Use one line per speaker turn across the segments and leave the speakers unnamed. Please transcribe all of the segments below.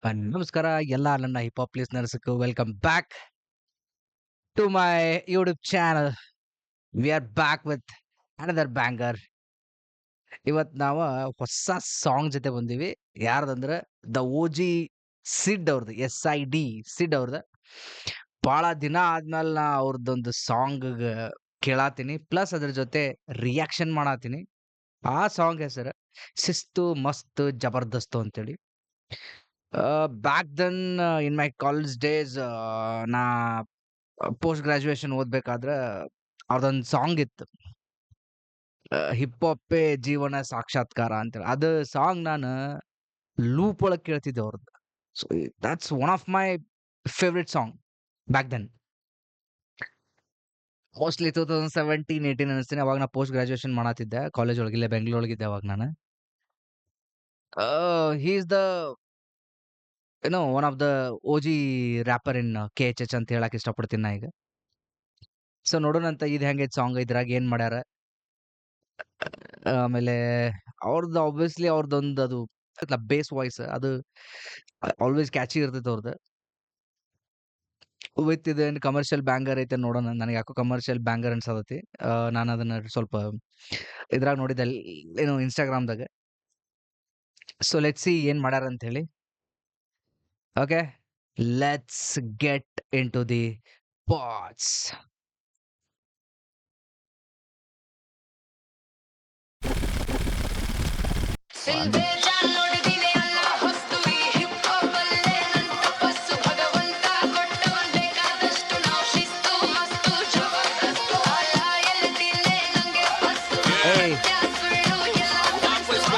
ನಮಸ್ಕಾರ ಎಲ್ಲ ನನ್ನ ಹಿಪ್ ಹಾಪ್ ಲಿಸ್ನರ್ಸ್‌ಗೂ welcome back to my YouTube channel. We are back with another banger. ಇವತ್ತು ನಾವು ಹೊಸ ಸಾಂಗ್ ಜೊತೆ ಬಂದೀವಿ. ಯಾರ್ದಂದ್ರೆ ದ ಓಜಿ ಸಿಡ್ ಅವ್ರದ್ದು, SID ಸಿಡ್ ಅವ್ರದ್ದು. ಭಾಳ ದಿನ ಆದ್ಮೇಲೆ ನಾ ಅವ್ರದ್ದೊಂದು ಸಾಂಗ್ ಕೇಳಾತೀನಿ, ಪ್ಲಸ್ ಅದ್ರ ಜೊತೆ ರಿಯಾಕ್ಷನ್ ಮಾಡಾತೀನಿ. ಆ ಸಾಂಗ್ ಹೆಸರು ಶಿಸ್ತು ಮಸ್ತ್ ಜಬರ್ದಸ್ತು ಅಂತೇಳಿ. Back then in my college days, ನಾ ಪೋಸ್ಟ್ ಗ್ರಾಜುಯೇಷನ್ ಓದ್ಬೇಕಾದ್ರೆ ಅವ್ರದೊಂದು ಸಾಂಗ್ ಇತ್ತು. ಹಿಪ್ ಹಾಪೇ ಜೀವನ ಸಾಕ್ಷಾತ್ಕಾರ ಅಂತೇಳಿ. ಅದು ಸಾಂಗ್ ನಾನು ಲೂಪ್ ಒಳಗೆ ಕೇಳ್ತಿದ್ದೆ ಅವ್ರದ್ದು. So that's one of my favourite song back then. Mostly 2017-18 ಅನಿಸ್ತೀನಿ. ಅವಾಗ ನಾ ಪೋಸ್ಟ್ ಗ್ರಾಜುಯೇಷನ್ ಮಾಡತ್ತಿದ್ದೆ ಕಾಲೇಜ್ ಒಳಗೆ, ಇಲ್ಲೇ ಬೆಂಗಳೂರೊಳಗಿದ್ದೆ ಅವಾಗ ನಾನು. He is the one of the OG rapper in KHH ಅಂತ ಹೇಳಕ್ ಇಷ್ಟಪಡ್ತೀನಿ ನಾ ಈಗ. ಸೊ ನೋಡೋಣಂತ ಇದು ಹೆಂಗೈತೆ ಸಾಂಗ್, ಇದ್ರಾಗ ಏನ್ ಮಾಡ್ಯಾರ. ಆಮೇಲೆ ಅವ್ರದ್ದು ಆಬ್ವಿಯಸ್ಲಿ ಅವ್ರದ್ದೊಂದು ಅದು ಬೇಸ್ ವಾಯ್ಸ್ ಅದು ಆಲ್ವೇಸ್ ಕ್ಯಾಚಿ ಇರ್ತೈತೆ ಅವ್ರದ್ದು. ವಿತ್ ಇದೇನು ಕಮರ್ಷಿಯಲ್ ಬ್ಯಾಂಗರ್ ಐತೆ ನೋಡೋಣ. ನನಗೆ ಯಾಕೋ ಕಮರ್ಷಿಯಲ್ ಬ್ಯಾಂಗರ್ ಅನ್ಸತೈತಿ. ನಾನು ಅದನ್ನ ಸ್ವಲ್ಪ ಇದ್ರಾಗ ನೋಡಿದ್ದೆ, ಏನು ಇನ್ಸ್ಟಾಗ್ರಾಮ್ದಾಗ. ಸೊ ಲೆಟ್ಸ್ ಸಿ ಏನ್ ಮಾಡ್ಯಾರ ಅಂತ ಹೇಳಿ. Okay, let's get into the parts.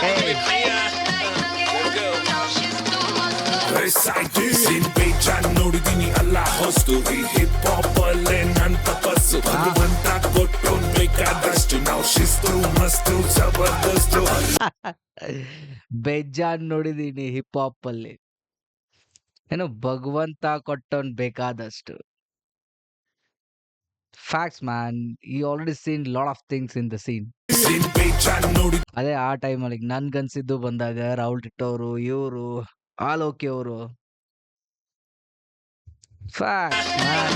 Hey, hey.
ಸಿನ್ ಬೇಜಾನ್ ನೋಡಿದೀನಿ ಅಲ್ಲ ಹೊಸ್ತು ಈ ಹಿಪ್ ಹಾಪ್ ಅಲ್ಲೇ ನನ್ ತಪಸ್ಸು ಭಗವಂತ ಕೊಟ್ಟೋನ್ ಬೇಕಾದಷ್ಟು ನಾವು ಶಿಸ್ತು ಮಸ್ತು ಜಬರ್ದಸ್ತು.
ಬೇಜಾನ್ ನೋಡಿದೀನಿ ಹಿಪ್ ಹಾಪ್ ಅಲ್ಲಿ, ಏನು ಭಗವಂತ ಕೊಟ್ಟವನ್ ಬೇಕಾದಷ್ಟು. Facts man, you already seen lot of things in the scene.
ಸಿನ್ ಬೇಜಾನ್ ನೋಡಿ
ಅದೇ ಆ ಟೈಮಲ್ಲಿ ನನ್ಗನ್ಸಿದ್ದು ಬಂದಾಗ ರಾಹುಲ್ ಟಿಟ್ ಅವರು, ಇವರು ಆಲೋಕಿ ಅವರು. Facts man.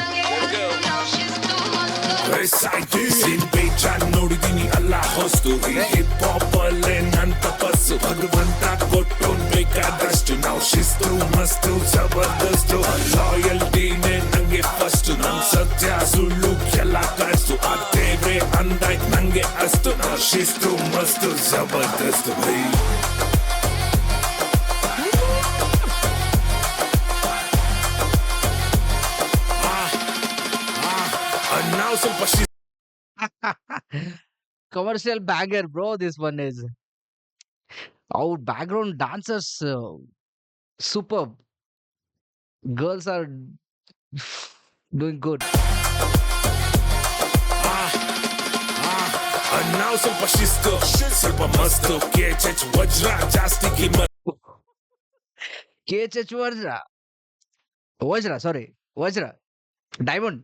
ಸಿನ್ ಬೇಜಾನ್ ನೋಡಿದೀನಿ ಅಲ್ಲ ಹೊಸ್ತು ಈ ಹಿಪ್ ಹಾಪ್ ಅಲ್ಲೇ ನನ್ ತಪಸ್ಸು ಭಗವಂತ ಕೊಟ್ಟೋನ್ ಬೇಕಾದಷ್ಟು ನಾವು ಶಿಸ್ತು ಮಸ್ತು ಜಬರ್ದಸ್ತು. ಲಾಯಲ್ಟಿನೇ ನಂಗೆ ಫಸ್ಟ್, ನಮ್ ಸತ್ಯ ಸುಳ್ಳು ಎಲ್ಲ ಕಳ್ಸು ಆ ದೇವ್ರೆ ಅಂದಾಯ್ತು ನಂಗೆ ಅಷ್ಟು ನಾವು ಶಿಸ್ತು ಮಸ್ತು ಜಬರ್ದಸ್ತು. ಬೈ ನಾವು ಸ್ವಲ್ಪ
commercial banger bro, this one is. ಅವ್ರ background dancers super. Girls are doing good.
ನಾವು ಸ್ವಲ್ಪ ಶಿಸ್ತು ಸ್ವಲ್ಪ ಮಸ್ತು KHH ವಜ್ರ ಜಾಸ್ತಿ ಕಿಮ್ಮತ್ತು.
KHH ವಜ್ರ ಡೈಮಂಡ್.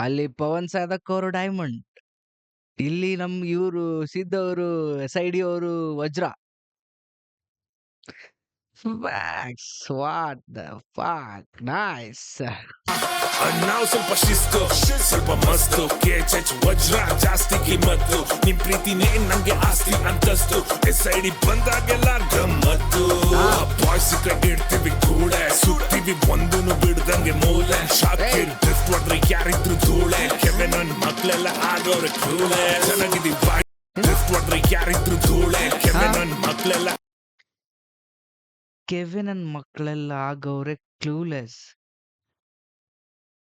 ಅಲ್ಲಿ ಪವನ್ ಸಾಧಕ್ ಅವರು ಡೈಮಂಡ್, ಇಲ್ಲಿ ನಮ್ ಇವರು ಸಿದ್ಧ ಅವರು SID ಅವರು ವಜ್ರ. What the fuck, nice.
ನಾವು ಸ್ವಲ್ಪ ಶಿಸ್ತು ಸ್ವಲ್ಪ ಮಸ್ತು KHH ವಜ್ರ ಜಾಸ್ತಿ ಕಿಮ್ಮತ್ತು. ನಿಮ್ ಪ್ರೀತಿನೇ ನಂಗೆ ಆಸ್ತಿ ಅಂತಸ್ತು, SID ಬಂದಾಗೆಲ್ಲ ಗಮ್ಮತ್ತು. ಬಾಯ್ಸ್ ಕಡೆ ಇಡ್ತೀವಿ ಕೂಳೆ, ಸುತ್ತೀವಿ ಒಂದೂನು ಬಿಡ್ದಂಗೆ ಮೂಲೆ. ಶಾಕಿರ್ ಡ್ರಿಫ್ಟ್ ಹೊಡ್ರೆ ಯಾರಿದ್ರು ಧೂಳೆ, ಕೆವೆ ನನ್ ಮಕ್ಳೆಲ್ಲ ಆಗೋರೆ ಕೂಳೆ. ಚೆನ್ನಾಗಿದ್ದೀವಿ ಬಾಯ್ ಡ್ರಿಫ್ಟ್ ಹೊಡ್ರೆ ಯಾರಿದ್ರು ಧೂಳೆ, ಕೆವೆ ನನ್ ಮಕ್ಳೆಲ್ಲ.
ಕೆವಿನ್ ಮಕ್ಕಳೆಲ್ಲ ಆಗವ್ರೆ ಕ್ಲೂಲೆಸ್.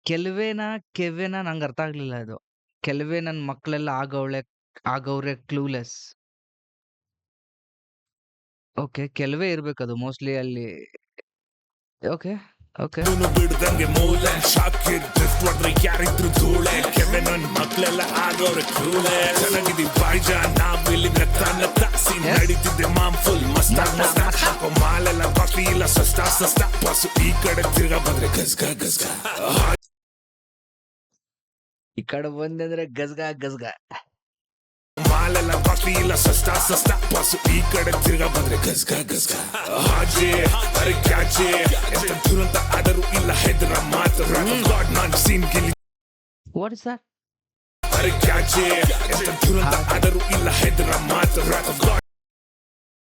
ಕೆವಿನ ನಂಗೆ ಅರ್ಥ ಆಗ್ಲಿಲ್ಲ ಇದು. ಕೆಲವೇ ನನ್ ಮಕ್ಕಳೆಲ್ಲ ಆಗವ್ರೆ ಕ್ಲೂಲೆಸ್. ಓಕೆ, ಕೆಲವೇ ಇರ್ಬೇಕದು ಮೋಸ್ಟ್ಲಿ ಅಲ್ಲಿ. Okay okay.
ಬಿಡ್ದಂಗೆ ಮೂಲೆ, ಶಾಕಿರ್ ಡ್ರಿಫ್ಟ್ ಹೊಡ್ರೆ ಯಾರಿದ್ರು ಧೂಳೆ, ಕೆವೆ ನನ್ ಮಕ್ಳೆಲ್ಲ ಆಗೋರೆ ಕೂಳೆ. ಚೆನ್ನಾಗಿದ್ದೀವಿ ಬಾಯ್ಜ ನಾವಿಲ್ಲಿ ನತ್ತ ತಾಸಿ ನಡೀತಿದ್ದೆ ಮಾಮ್ ಫುಲ್ ಮಸ್ತಾಗ್ ಮಸ್ತಾಗ್ ಹಾಕೋ ಮಾಲೆಲ್ಲ ಕಾಸ್ಟ್ಲಿ ಇಲ್ಲ ಸಸ್ತಾ ಬಸ್ಸು ಈ ಕಡೆ ತಿರ್ಗಾ ಬಂದ್ರೆ ಗಸ್ಗ.
ಈ ಕಡೆ ಬಂದಂದ್ರೆ ಗಜ್ಗ.
ಮಾಲೆಲ್ಲ ಕಾಸ್ಟ್ಲಿ ಇಲ್ಲ ಸಸ್ತಾ ಸಸ್ತಾ ಪಾಸು ಈ ಕಡೆ ತಿರ್ಗಾ ಬಂದ್ರೆ ಗಸ್ಗ ಗಸ್ಗ ಹಾಜೆ ಅರೆ ಕ್ಯಾಚೆ ಎಂತ ದುರಂತ ಆದರೂ ಇಲ್ಲ ಹೆದರ ಮಾತು ಗಾಡ್ ನಾನ್ ಸೀನ್ ಗಿಲ್ಲಿ
ವಾಟ್ ಇಸ್ ದಟ್?
ಅರೆ ಕ್ಯಾಚೆ ಎಂತ ದುರಂತ ಆದರೂ ಇಲ್ಲ ಹೆದರ ಮಾತು God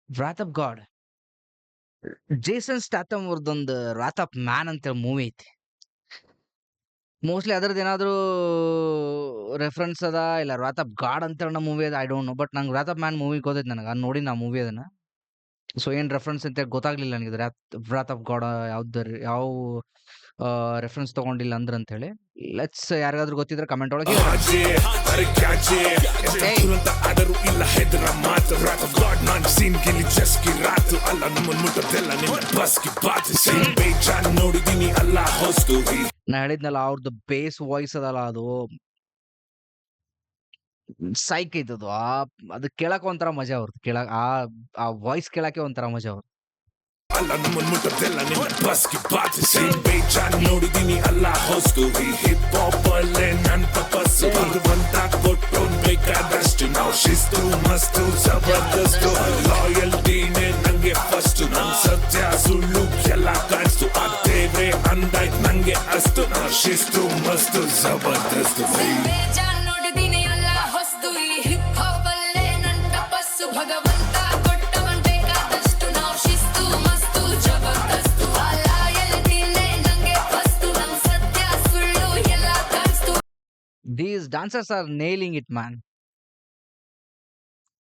wrath of God. Jason Statham ಅವ್ರದ್ದೊಂದು ವ್ರಾತ್ ಆಫ್ ಮ್ಯಾನ್ ಅಂತ ಮೂವಿ ಐತಿ. ಮೋಸ್ಟ್ಲಿ ಅದ್ರದ್ದು ಏನಾದ್ರು ರೆಫರೆನ್ಸ್ ಅದ ಇಲ್ಲ ವ್ರಾತ್ ಆಫ್ ಗಾಡ್ ಅಂತ ಹೇಳೋ ಮೂವಿ ಅದ, ಐ ಡೋಂಟ್ ನೋ. ಬಟ್ ನಂಗೆ ವ್ರಾತ್ ಆಫ್ ಮ್ಯಾನ್ ಮೂವಿ ಗೊತ್ತೈತೆ, ನನಗೆ ಅದು ನೋಡಿ ನಾ ಮೂವಿ ಅದನ್ನ. ಸೊ ಏನ್ ರೆಫರೆನ್ಸ್ ಅಂತ ಗೊತ್ತಾಗ್ಲಿಲ್ಲ ನನಗೆ. ವ್ರಾತ್ ಆಫ್ ಗಾಡ್ ಯಾವ ರೆಫರೆನ್ಸ್ ತಗೊಂಡಿಲ್ಲ ಅಂದ್ರ ಅಂತ ಹೇಳಿ. ಲೆಟ್ಸ್ ಯಾರಿಗಾದ್ರೂ ಗೊತ್ತಿದ್ರೆ ಕಮೆಂಟ್ ಒಳಗೆ ಹೇಳಿ.
ಹಾಜೆ ಅರೆ ಕ್ಯಾಚೆ ಎಂತ ದುರಂತ ಆದರೂ ಇಲ್ಲ ಹೆದರ ಮಾತು ಗಾಡ್ ನಾನ್ ಸೀನ್ ಗಿಲ್ಲಿ ಜಸ್ಕಿ ರಾತು ಅಲ್ಲ ನಮ್ಮನ್ ಮುಟ್ಟದೆಲ್ಲ ನಿಮ್ಮ ಬಸ್ಕಿ ಬಾತು ಸೇಮ್ ಬೇಜಾನ್ ನೋಡಿದೀನಿ ಅಲ್ಲ ಹೊಸ್ತು
ನಾ ಹೇಳಿದ್ನಲ್ಲ, ಅವ್ರದ್ದು ಬೇಸ್ ವಾಯ್ಸ್ ಅದಲ್ಲ, ಅದು ಸೈಕ್ ಐತದು. ಅದು ಕೇಳಕ್ ಒಂಥರ ಮಜಾ ಅವ್ರದ್ದು. ಕೇಳಕ್ ಆ ವಾಯ್ಸ್ ಕೇಳಕ್ಕೆ ಒಂಥರ ಮಜಾ ಅವ್ರದ್ದು.
ಅಲ್ಲ ನಮ್ಮನ್ ಮುಟ್ಟದೆಲ್ಲ ನಿಮ್ಮ ಬಸ್ಕಿ ಬಾತು ಸೇಮ್ ಬೇಜಾನ್ ನೋಡಿದೀನಿ ಅಲ್ಲ ಹೊಸ್ತು ಹಿಪ್ ಹಾಪ್ ಅಲ್ಲೇ ನನ್ ತಪಸ್ಸು ಭಗವಂತ ಕೊಟ್ಟೋನ್ ಬೇಕಾದಷ್ಟು ನಾವು ಶಿಸ್ತು ಮಸ್ತು ಜಬರ್ದಸ್ತು ಲಾಯಲ್ಟಿನೇ ನಂಗೆ ಫಸ್ಟ್ ನಮ್ ಸತ್ಯ ಸುಳ್ಳು ಎಲ್ಲ ಕಾಣಿಸ್ತು ಆ ದೇವ್ರೆ ಅಂದಾಯ್ತು ನಂಗೆ ಅಷ್ಟು ನಾವು ಶಿಸ್ತು ಮಸ್ತು ಜಬರ್ದಸ್ತು
ಬೇಜಾನ್ ನೋಡಿದೀನಿ ಅಲ್ಲ ಹೊಸ್ತು ಈ ಹಿಪ್ ಹಾಪ್ ಅಲ್ಲೇ ನನ್ ತಪಸ್ಸು ಭಗವಂತ ಕೊಟ್ಟವನ್ ಬೇಕಾದಷ್ಟು ನಾವು ಶಿಸ್ತು ಮಸ್ತು ಜಬರ್ದಸ್ತು ಲಾಯಲ್ಟಿನೇ ನಂಗೆ ಫಸ್ಟ್ ನಮ್ ಸತ್ಯ ಸುಳ್ಳು ಎಲ್ಲ ಕಾಣಿಸ್ತು.
These dancers are nailing it, man.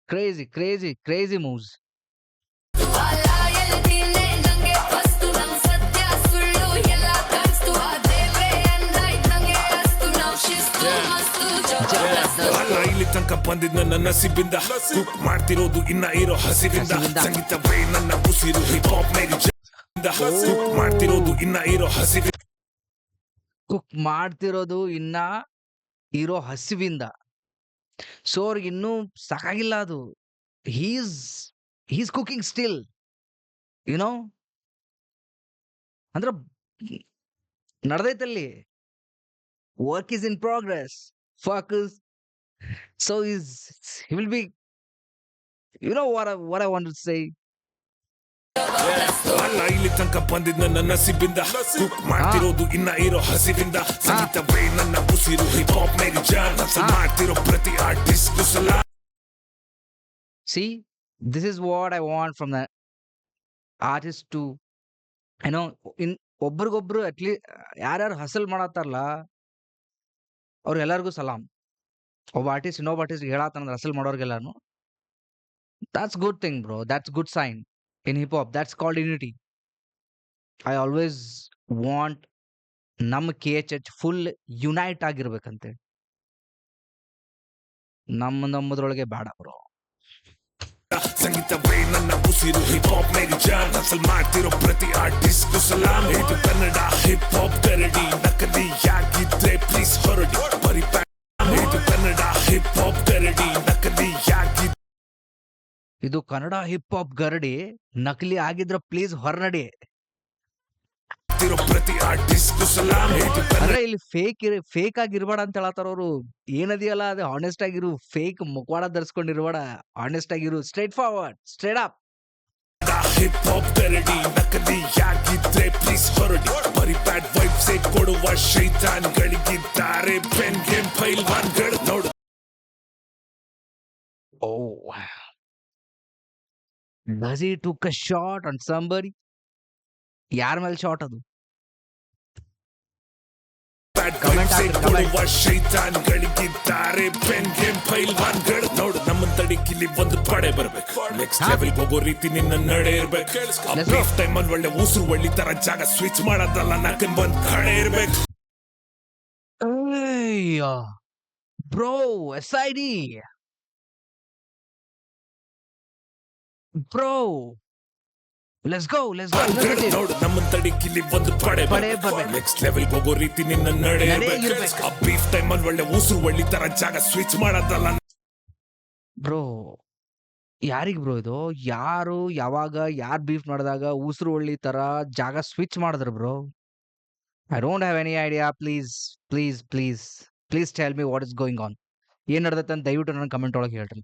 Crazy, crazy, crazy moves.
ಲಾಯಲ್ಟಿನೇ ನಂಗೆ ಫಸ್ಟ್ ನಮ್ ಸತ್ಯ ಸುಳ್ಳು ಎಲ್ಲ ಕಾಣಿಸ್ತು ಆ ದೇವ್ರೆ ಅಂದಾಯ್ತು ನಂಗೆ ಅಷ್ಟು ನಾವು ಶಿಸ್ತು ಮಸ್ತು ಜಬರ್ದಸ್ತು.
ಅಲ್ಲ ಇಲ್ಲಿ ತನಕ ಬಂದಿದ್ ನನ್ನ ನಸಿಬಿಂದ ಕುಕ್ ಮಾಡ್ತಿರೋದು ಇನ್ನ ಇರೋ ಹಸಿವಿಂದ ಸಂಗೀತವೇ ನನ್ನ ಉಸಿರು ಹಿಪ್ ಹಾಪ್ ಮೇರಿ ಕುಕ್ ಮಾಡ್ತಿರೋದು ಇನ್ನ ಇರೋ ಹಸಿವಿಂದ
ಕುಕ್ ಮಾಡ್ತಿರೋದು ಇನ್ನ ಇರೋ ಹಸಿವಿಂದ. ಸೊ ಅವ್ರಿಗೆ ಇನ್ನೂ ಸಾಕಾಗಿಲ್ಲ ಅದು. ಹೀಸ್ ಕುಕಿಂಗ್ ಸ್ಟಿಲ್, ಯುನೋ, ಅಂದ್ರೆ ನಡ್ದೈತಲ್ಲಿ. Work is in progress. Focus. So he will be, you know what I want to say.
ಅಲ್ಲ ಇಲ್ಲಿ ತನಕ ಬಂದಿದ್ ನನ್ನ ನಸಿಬಿಂದ ಕುಕ್ ಮಾಡ್ತಿರೋದು ಇನ್ನ ಇರೋ ಹಸಿವಿಂದ ಸಂಗೀತವೇ ನನ್ನ ಉಸಿರು ಹಿಪ್ ಹಾಪ್ ಮೇರಿ ಜಾನ್ ಮಾಡ್ತಿರೋ ಪ್ರತಿ ಆರ್ಟಿಸ್ಟ್ ಸಲ.
See, this is what I want from the artist to, you know, in ಒಬ್ರಿಗೊಬ್ರು ಅಟ್ಲೀಸ್ಟ್ ಯಾರ್ಯಾರು ಹಸಲ್ ಮಾಡತ್ತಾರಲ್ಲ ಅವ್ರು ಎಲ್ಲರಿಗೂ ಸಲಾಂ. ಒಬ್ಬ ಆರ್ಟಿಸ್ಟ್ ಇನ್ನೊಬ್ಬ ಆರ್ಟಿಸ್ಟ್ ಹೇಳತ್ತಾನಂದ್ರೆ ಹಸಲ್ ಮಾಡೋರ್ಗೆಲ್ಲಾನು, that's good thing, bro. That's good sign in hip hop. That's called unity. I always want ನಮ್ಮ KHH ಫುಲ್ ಯುನೈಟ್ ಆಗಿರ್ಬೇಕಂತೆ. ನಮ್ಮದ್ರೊಳಗೆ ಬೇಡ ಬ್ರೋ.
ಸಂಗೀತವೇ ನನ್ನ ಉಸಿರು ಹಿಪ್ ಹಾಪ್ ಮೇರಿ ಜಾನ್ ಹಸಲ್ ಮಾಡ್ತಿರೋ ಪ್ರತಿ ಆರ್ಟಿಸ್ಟ್ ಸಲಾಮ್. ಇದು ಕನ್ನಡ ಹಿಪ್ ಹಾಪ್ ಕರಡಿ ನಕಲಿ ಯಾಗಿದ್ರೆ ಪ್ಲೀಸ್ ಹೊರಡಿ ಬರಿ ಇದು ಕನ್ನಡ ಹಿಪ್ ಹಾಪ್ ಕರಡಿ ನಕಲಿ ಯಾಗಿದ್ರೆ
ಇದು ಕನ್ನಡ ಹಿಪ್ ಹಾಪ್ ಗರಡಿ ನಕಲಿ ಆಗಿದ್ರ ಪ್ಲೀಸ್ ಹೊರನಡಿ.
ಪ್ರತಿ ಆರ್ಟಿಸ್ಟ್ ಸಲಾಮ್.
ಅಂದ್ರೆ ಇಲ್ಲಿ ಫೇಕ್ ಆಗಿರ್ಬೇಡ ಅಂತ ಹೇಳತ್ತಾರ ಅವರು. ಏನದಿಯಲ್ಲ ಅದು ಹಾನೆಸ್ಟ್ ಆಗಿರು. ಫೇಕ್ ಮುಖವಾಡ ಧರಿಸ್ಕೊಂಡಿರ್ಬೇಡ, ಹಾನೆಸ್ಟ್ ಆಗಿರು, straightforward, straight up.
Hip hop ಕರಡಿ ನಕಲಿ ಯಾಗಿದ್ರೆ ಪ್ಲೀಸ್ ಹೊರಡಿ ಬರಿ ಬ್ಯಾಡ್ ವೈಬ್ಸ್ ಕೊಡುವ ಶೈತಾನ್ಗಳಿಗಿದ್ದಾರೆ ಪೆನ್ ಗೇಮ್ ಪೈಲ್ವಾನ್ಗಳು ನೋಡು.
Oh, does he took a shot on somebody? ಯಾರ ಮೇಲೆ ಶಾಟ್ ಅದು? Comment ಹಾಕ್ರಿ, comment.
ಶೈತಾನ್ಗಳಿಗಿದ್ದಾರೆ ಪೆನ್ ಗೇಮ್ ಪೈಲ್ವಾನ್ಗಳು ನೋಡು. ನಮ್ಮ ತಡಿಕಿಲಿ ಒಂದು ಪಡೆ ಬರ್ಬೇಕು, ನೆಕ್ಸ್ಟ್ ಲೆವೆಲ್ ಹೋಗೋ ರೀತಿ ನಿನ್ನ ನಡೆ ಇರ್ಬೇಕು.
Let's go.
ಬ್ರೀಫ್ ಟೈಮ್ ಅಲ್ಲಿ ಒಳ್ಳೆ ಉಸಿರು ಒಳ್ಳಿ ತರ ಜಾಗ ಸ್ವಿಚ್ ಮಾಡೋದಲ್ಲ, ನಕ್ಕನ್ ಬಂದ್ ಕಡೆ ಇರ್ಬೇಕು.
Hey, bro, SID. Bro, let's go. Initiative.
ನೋಡು ನಮ್ಮ ತಡಿಕಿಲಿ ಒಂದು ಪಡೆ
ಪಡೆ
ಬರ್ಬೇಕು,
ಬರ್ಬೇಕು.
ನೆಕ್ಸ್ಟ್ ಲೆವೆಲ್ ಹೋಗೋ ರೀತಿ ನಿನ್ನ ನಡೆ
ನಡೆ
ಇರ್ಬೇಕು.
ಇರ್ಬೇಕು.
ಆ ಬ್ರೀಫ್ ಟೈಮ್ ಅಲ್ಲಿ ಒಳ್ಳೆ ಉಸಿರು ಒಳ್ಳಿ ತರ ಜಾಗ ಸ್ವಿಚ್ ಮಾಡೋದಲ್ಲ.
ಬ್ರೋ, ಯಾರಿಗ್ ಬ್ರೋ ಇದು? ಯಾರು ಯಾವಾಗ ಯಾರ್ ಬೀಫ್ ಮಾಡಿದಾಗ ಉಸಿರು ಒಳ್ಳಿ ತರ ಜಾಗ ಸ್ವಿಚ್ ಮಾಡಿದ್ರು bro? I don't have any idea. Please tell me what is going on. ಏನ್ ನಡೆದತ್ತೆ ಅಂತ ದಯವಿಟ್ಟು ನನ್ನ ಕಮೆಂಟ್ ಒಳಗೆ ಹೇಳ್ರಿ.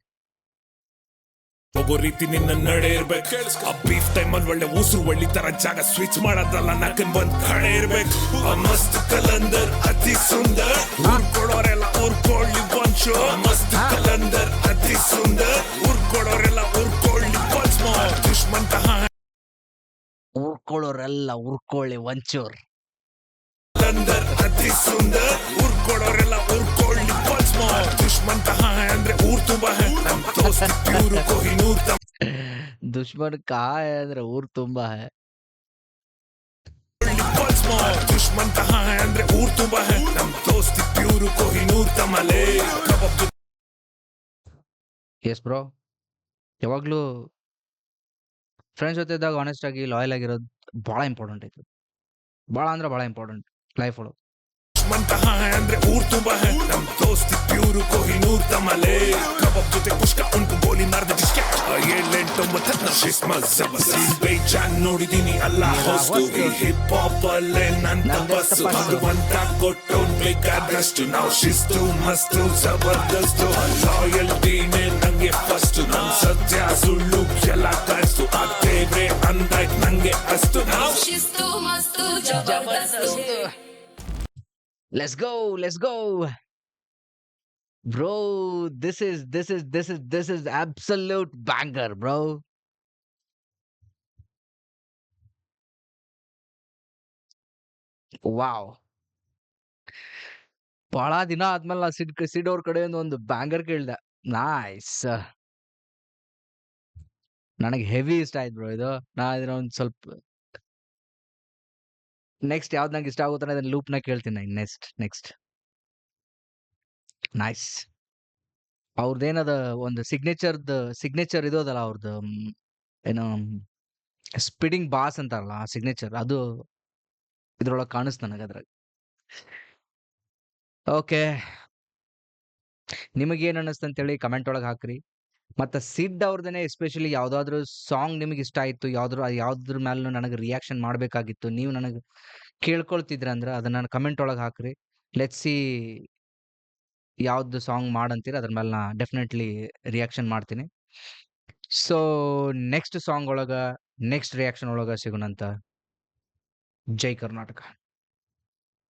ಹೋಗೋ ರೀತಿ ನಿನ್ನ ನಡೆ ಇರ್ಬೇಕು ಆ ಬೀಫ್ ಟೈಮಲ್ಲಿ ಒಳ್ಳೆ ಉಸಿರು ಒಳ್ಳಿ ತರ ಜಾಗ ಸ್ವಿಚ್ ಮಾಡೋದಲ್ಲ ನಕ್ಕನ್ ಬಂದ್ ಕಡೆ ಇರ್ಬೇಕು ಆ ಮಸ್ತ್ ಕಲಂದರ್ ಅತಿ ಸುಂದರ್ ಊರ್ಕೊಳೋರೆಲ್ಲ ಊರ್ಕೊಳ್ಳಿ ಬಂಚು ಆ ಮಸ್ತ್ ಕಲಂದರ್ ಅತಿ ಸುಂದರ್ ಊರ್ಕೊಳೋರೆಲ್ಲ ಊರ್ಕೊಳ್ಳಿ ಬಂಚ್ ದುಶ್ಮನ್ ತಹ
ಊರ್ಕೊಳ್ಳೋರೆಲ್ಲ ಉರ್ಕೊಳ್ಳಿ ಒಂಚೂರ್.
ಕಲಂದರ್ ಅತಿ ಸುಂದರ್ ಊರ್ಕೊಳೋರೆಲ್ಲ ಊರ್ಕೊಳ್ಳಿ ಬಂಚ್ ದುಶ್ಮನ್ ತಹ ಅಂದ್ರೆ ಊರ್ ತುಂಬಾ ನಮ್ ದೋಸ್ತ್ ಪ್ಯೂರು ಕೊಹಿನೂರ್
ದುಶ್ಮನ್ ಕಾ ಹೈ ಅಂದ್ರೆ ಊರ್ ತುಂಬಾ ಹೈ.
ದುಶ್ಮನ್ ತಹ ಅಂದ್ರೆ ಊರ್ ತುಂಬಾ ನಮ್ ದೋಸ್ತಿ ಪ್ಯೂರು ಕೊಹಿನೂರ್ ತಮಲೆ ಕಬಾಬ್.
ಎಸ್ ಬ್ರೋ, ಯಾವಾಗ್ಲೂ ಫ್ರೆಂಡ್ಸ್ ಜೊತೆ ಇದ್ದಾಗ ಆನೆಸ್ಟ್ ಆಗಿ ಲಾಯಲ್ ಆಗಿರೋದು ಬಹಳ ಇಂಪಾರ್ಟೆಂಟ್ ಐತಿ. ಬಹಳ ಅಂದ್ರೆ ಬಹಳ ಇಂಪಾರ್ಟೆಂಟ್ ಲೈಫ್ ಒಳಗೆ.
ದುಶ್ಮನ್ ತಹ ಅಂದ್ರೆ ಊರ್ ತುಂಬಾ ನಮ್ ದೋಸ್ತಿ ಪ್ಯೂರು ಕೊಹಿನೂರ್ ತಮಲೆ ಕಬಾಬ್ ಜೊತೆ ಕುಷ್ಕ ಉಂಟು ಗೋಲಿ ಮಾರ್ದ ಡಿಸ್ಕೆ 7-8-9 ಶಿಸ್ಮ ಜಬಸಿ ಬೇಜಾನ್ ನೋಡಿದೀನಿ ಅಲ್ಲ ಹೊಸ್ತು ಈ ಹಿಪ್ ಹಾಪ್ ಅಲ್ಲೇ ನನ್ನ ಬಸ್ಸು ಭಗವಂತ ಕೊಟ್ಟೋನ್ ಬೇಕಾದಷ್ಟು ನಾವು ಶಿಸ್ತು ಮಸ್ತು ಜಬರ್ದಸ್ತು ಲಾಯಲ್ಟಿನೇ ನಂಗೆ ಫಸ್ಟ್ ನಮ್ ಸತ್ಯ ಸುಳ್ಳು ಎಲ್ಲ ಕಾಣಿಸ್ತು ಆ ದೇವ್ರೆ ಅಂದಾಯ್ತು ನಂಗೆ ಅಷ್ಟು ನಾವು
ಶಿಸ್ತು ಮಸ್ತು ಜಬರ್ದಸ್ತು.
Let's go, let's go. Bro, this is absolute banger, bro. Wow. ಬಹಳ ದಿನ ಆದ್ಮೇಲೆ ನಾ ಸಿಡ್ ಅವ್ರ ಕಡೆಯಿಂದ ಒಂದು ಬ್ಯಾಂಗರ್ ಕೇಳ್ದೆ. ನೈಸ್. ನನಗೆ ಹೆವಿ ಇಷ್ಟ ಆಯ್ತು ಬ್ರೋ ಇದು. ನಾ ಇದನ್ನ ಒಂದ್ ಸ್ವಲ್ಪ ನೆಕ್ಸ್ಟ್ ಯಾವ್ದು ನಂಗೆ ಇಷ್ಟ ಆಗುತ್ತಾನೆ ಅದನ್ನ ಲೂಪ್ನ ಕೇಳ್ತೀನಿ ನೆಕ್ಸ್ಟ್. ನೈಸ್. ಅವ್ರದ್ದೇನದ ಒಂದು ಸಿಗ್ನೇಚರ್ ಇರೋದಲ್ಲ ಅವ್ರದ್ದು, ಏನೋ ಸ್ಪಿಡಿಂಗ್ ಬಾಸ್ ಅಂತಾರಲ್ಲ ಆ ಸಿಗ್ನೇಚರ್, ಅದು ಇದ್ರೊಳಗೆ ಕಾಣಿಸ್ತು ನನಗೆ ಅದ್ರಾಗ. ಓಕೆ, ನಿಮಗೇನು ಅನ್ನಿಸ್ತು ಅಂತೇಳಿ ಕಮೆಂಟ್ ಒಳಗೆ ಹಾಕ್ರಿ. ಮತ್ತು ಸಿಡ್ ಅವ್ರದೇ ಎಸ್ಪೆಷಲಿ ಯಾವುದಾದ್ರೂ ಸಾಂಗ್ ನಿಮಗೆ ಇಷ್ಟ ಆಯಿತು, ಯಾವ್ದ್ರ ಮೇಲೂ ನನಗೆ ರಿಯಾಕ್ಷನ್ ಮಾಡಬೇಕಾಗಿತ್ತು, ನೀವು ನನಗೆ ಕೇಳ್ಕೊಳ್ತಿದ್ರ ಅಂದ್ರೆ ಅದನ್ನ ಕಮೆಂಟ್ ಒಳಗೆ ಹಾಕ್ರಿ. ಲೆಟ್ಸ್ ಸಿ ಯಾವ್ದು ಸಾಂಗ್ ಮಾಡಂತೀರ ಅದ್ರ ಮೇಲೆ ನಾ ಡೆಫಿನೆಟ್ಲಿ ರಿಯಾಕ್ಷನ್ ಮಾಡ್ತೀನಿ. ಸೊ ನೆಕ್ಸ್ಟ್ ಸಾಂಗ್ ಒಳಗ ನೆಕ್ಸ್ಟ್ ರಿಯಾಕ್ಷನ್ ಒಳಗ ಸಿಗೋಣಂತ. ಜೈ ಕರ್ನಾಟಕ.